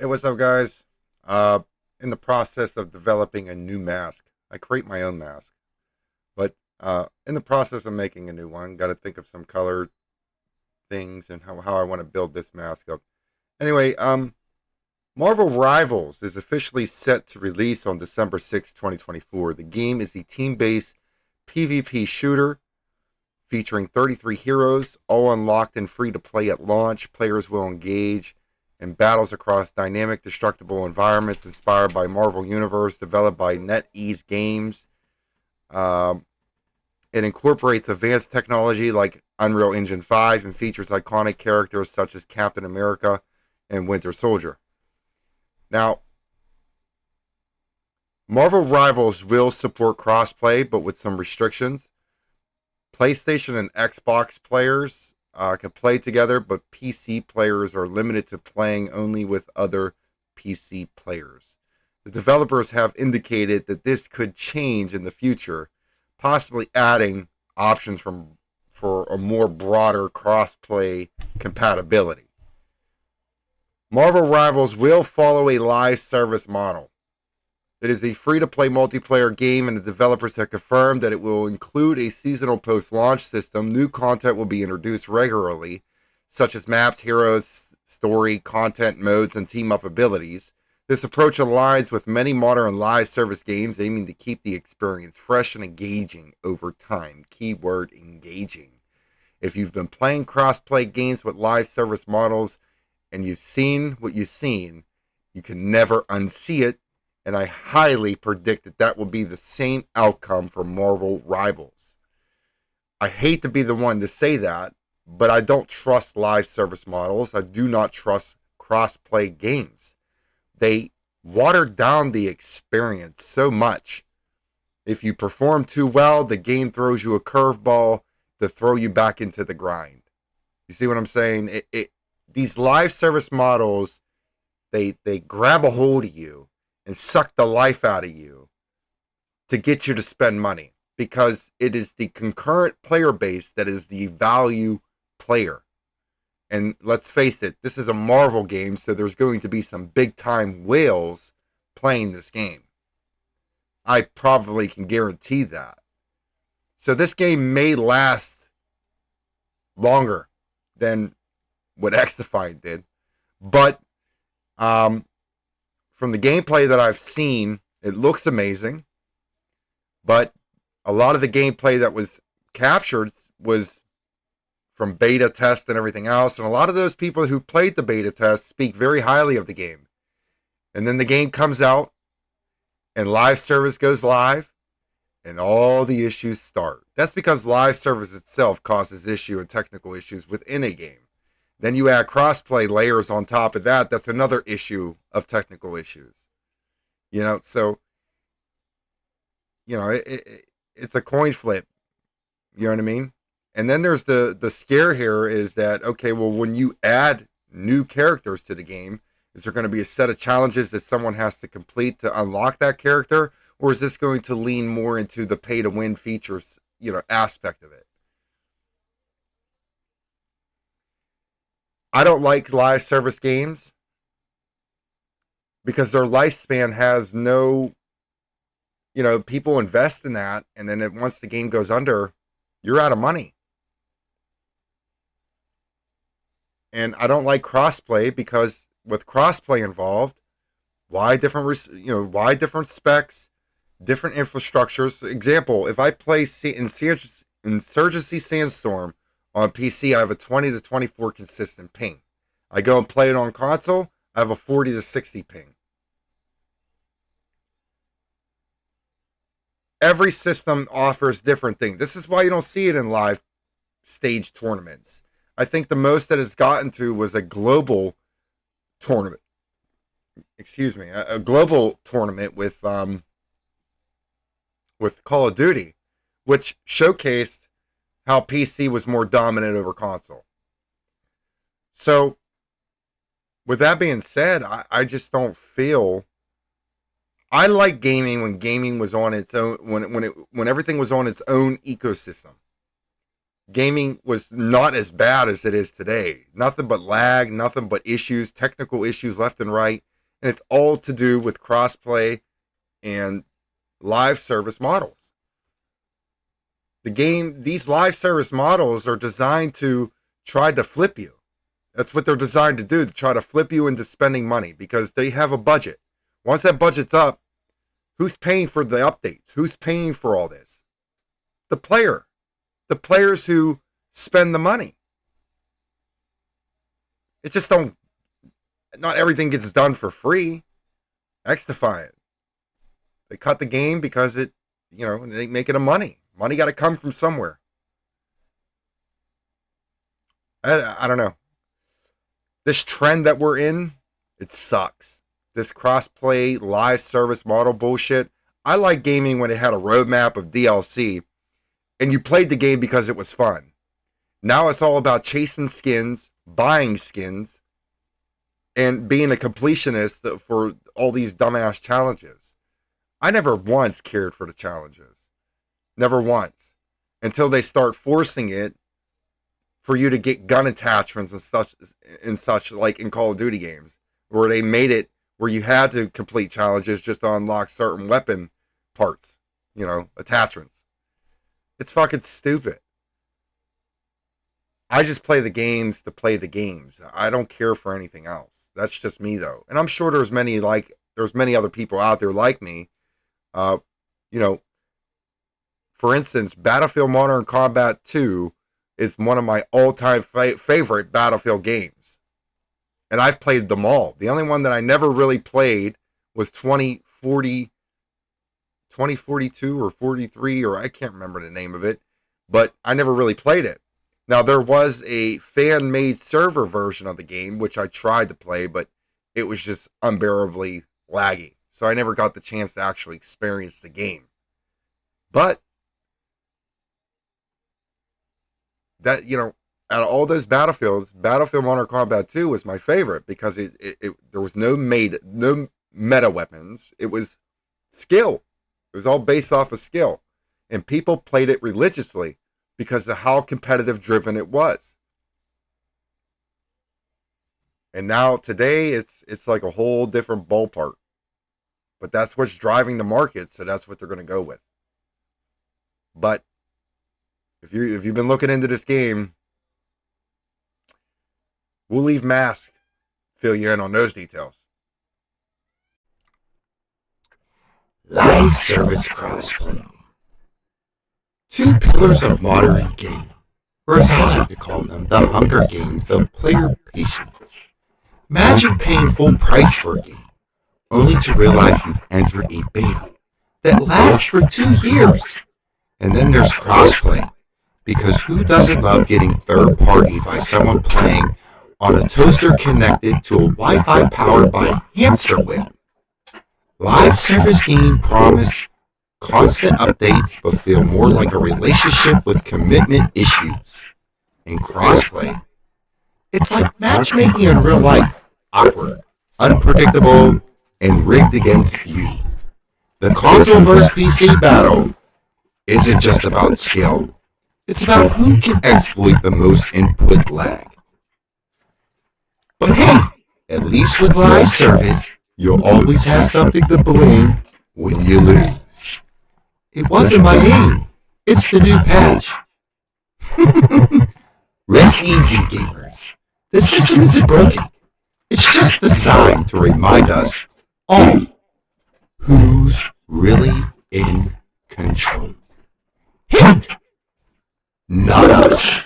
Hey, what's up, guys? Uh, in the process of developing a new mask. I create my own mask, but in the process of making a new one, got to think of some color things and how I want to build this mask up. Anyway, Marvel Rivals is officially set to release on December 6, 2024. The game is a team-based PvP shooter featuring 33 heroes, all unlocked and free to play at launch. Players will engage in battles across dynamic, destructible environments inspired by Marvel Universe, developed by NetEase Games. Um, it incorporates advanced technology like Unreal Engine 5 and features iconic characters such as Captain America and Winter Soldier. Now, Marvel Rivals will support crossplay, but with some restrictions. PlayStation and Xbox players can play together, but PC players are limited to playing only with other PC players. The developers have indicated that this could change in the future, possibly adding options for a more broader cross-play compatibility. Marvel Rivals will follow a live service model. It is a free-to-play multiplayer game, and the developers have confirmed that it will include a seasonal post-launch system. New content will be introduced regularly, such as maps, heroes, story, content modes, and team-up abilities. This approach aligns with many modern live service games, aiming to keep the experience fresh and engaging over time. Keyword engaging. If you've been playing cross-play games with live service models and you've seen what you've seen, you can never unsee it. And I highly predict that that will be the same outcome for Marvel Rivals. I hate to be the one to say that, but I don't trust live service models. I do not trust cross-play games. They water down the experience so much. If you perform too well, the game throws you a curveball to throw you back into the grind. You see what I'm saying? These live service models, they grab a hold of you and suck the life out of you to get you to spend money, because it is the concurrent player base that is the value player. And let's face it, this is a Marvel game, so there's going to be some big time whales playing this game. I probably can guarantee that. So this game may last longer than what XDefiant did, but from the gameplay that I've seen, it looks amazing, but a lot of the gameplay that was captured was from beta test and everything else, and a lot of those people who played the beta test speak very highly of the game. And then the game comes out, and live service goes live, and all the issues start. That's because live service itself causes issue and technical issues within a game. Then you add crossplay layers on top of that. That's another issue of technical issues. So it's a coin flip. You know what I mean? And then there's the scare here is that, okay, well, when you add new characters to the game, is there going to be a set of challenges that someone has to complete to unlock that character, or is this going to lean more into the pay to win features, aspect of it? I don't like live service games because their lifespan has no, people invest in that, and then once the game goes under, you're out of money. And I don't like crossplay because with crossplay involved, why different specs, different infrastructures. Example, if I play Insurgency Sandstorm on PC, I have a 20 to 24 consistent ping. I go and play it on console, I have a 40 to 60 ping. Every system offers different things. This is why you don't see it in live stage tournaments. I think the most that it's gotten to was a global tournament. Excuse me, a global tournament with Call of Duty, which showcased how PC was more dominant over console. So, with that being said, I just don't feel. I like gaming when gaming was on its own, when everything was on its own ecosystem. Gaming was not as bad as it is today. Nothing but lag, nothing but issues, technical issues left and right. And it's all to do with crossplay and live service models. These live service models are designed to try to flip you. That's what they're designed to do, to try to flip you into spending money because they have a budget. Once that budget's up, who's paying for the updates? Who's paying for all this? The player. The players who spend the money. It just don't, not everything gets done for free. X-Defiant. They cut the game because it, they make it a money. Money got to come from somewhere. I don't know. This trend that we're in, it sucks. This cross-play live service model bullshit. I like gaming when it had a roadmap of DLC and you played the game because it was fun. Now it's all about chasing skins, buying skins, and being a completionist for all these dumbass challenges. I never once cared for the challenges. Never once. Until they start forcing it for you to get gun attachments and such like in Call of Duty games, where they made it where you had to complete challenges just to unlock certain weapon parts, attachments. It's fucking stupid. I just play the games to play the games. I don't care for anything else. That's just me though. And I'm sure there's many other people out there like me. For instance, Battlefield Modern Combat 2 is one of my all-time favorite Battlefield games. And I've played them all. The only one that I never really played was 2042 or 43, or I can't remember the name of it, but I never really played it. Now, there was a fan-made server version of the game, which I tried to play, but it was just unbearably laggy. So I never got the chance to actually experience the game. But that, out of all those Battlefields, Battlefield Modern Combat 2 was my favorite because there was no meta weapons. It was skill. It was all based off of skill. And people played it religiously because of how competitive driven it was. And now today it's like a whole different ballpark. But that's what's driving the market, so that's what they're going to go with. But if you've been looking into this game, we'll leave Mask fill you in on those details. Live service crossplay. Two pillars of modern gaming, or as I like to call them, the Hunger Games of player patience. Imagine paying full price for a game, only to realize you've entered a beta that lasts for 2 years. And then there's crossplay, because who doesn't love getting third-partied by someone playing on a toaster connected to a Wi-Fi powered by a hamster wheel? Live service game promise constant updates but feel more like a relationship with commitment issues. In crossplay, it's like matchmaking in real life, awkward, unpredictable, and rigged against you. The console versus PC battle isn't just about skill. It's about who can exploit the most input lag. But hey, at least with live service, you'll always have something to blame when you lose. It wasn't my aim. It's the new patch. Rest easy, gamers. The system isn't broken. It's just designed to remind us all who's really in control. Hint! Not us.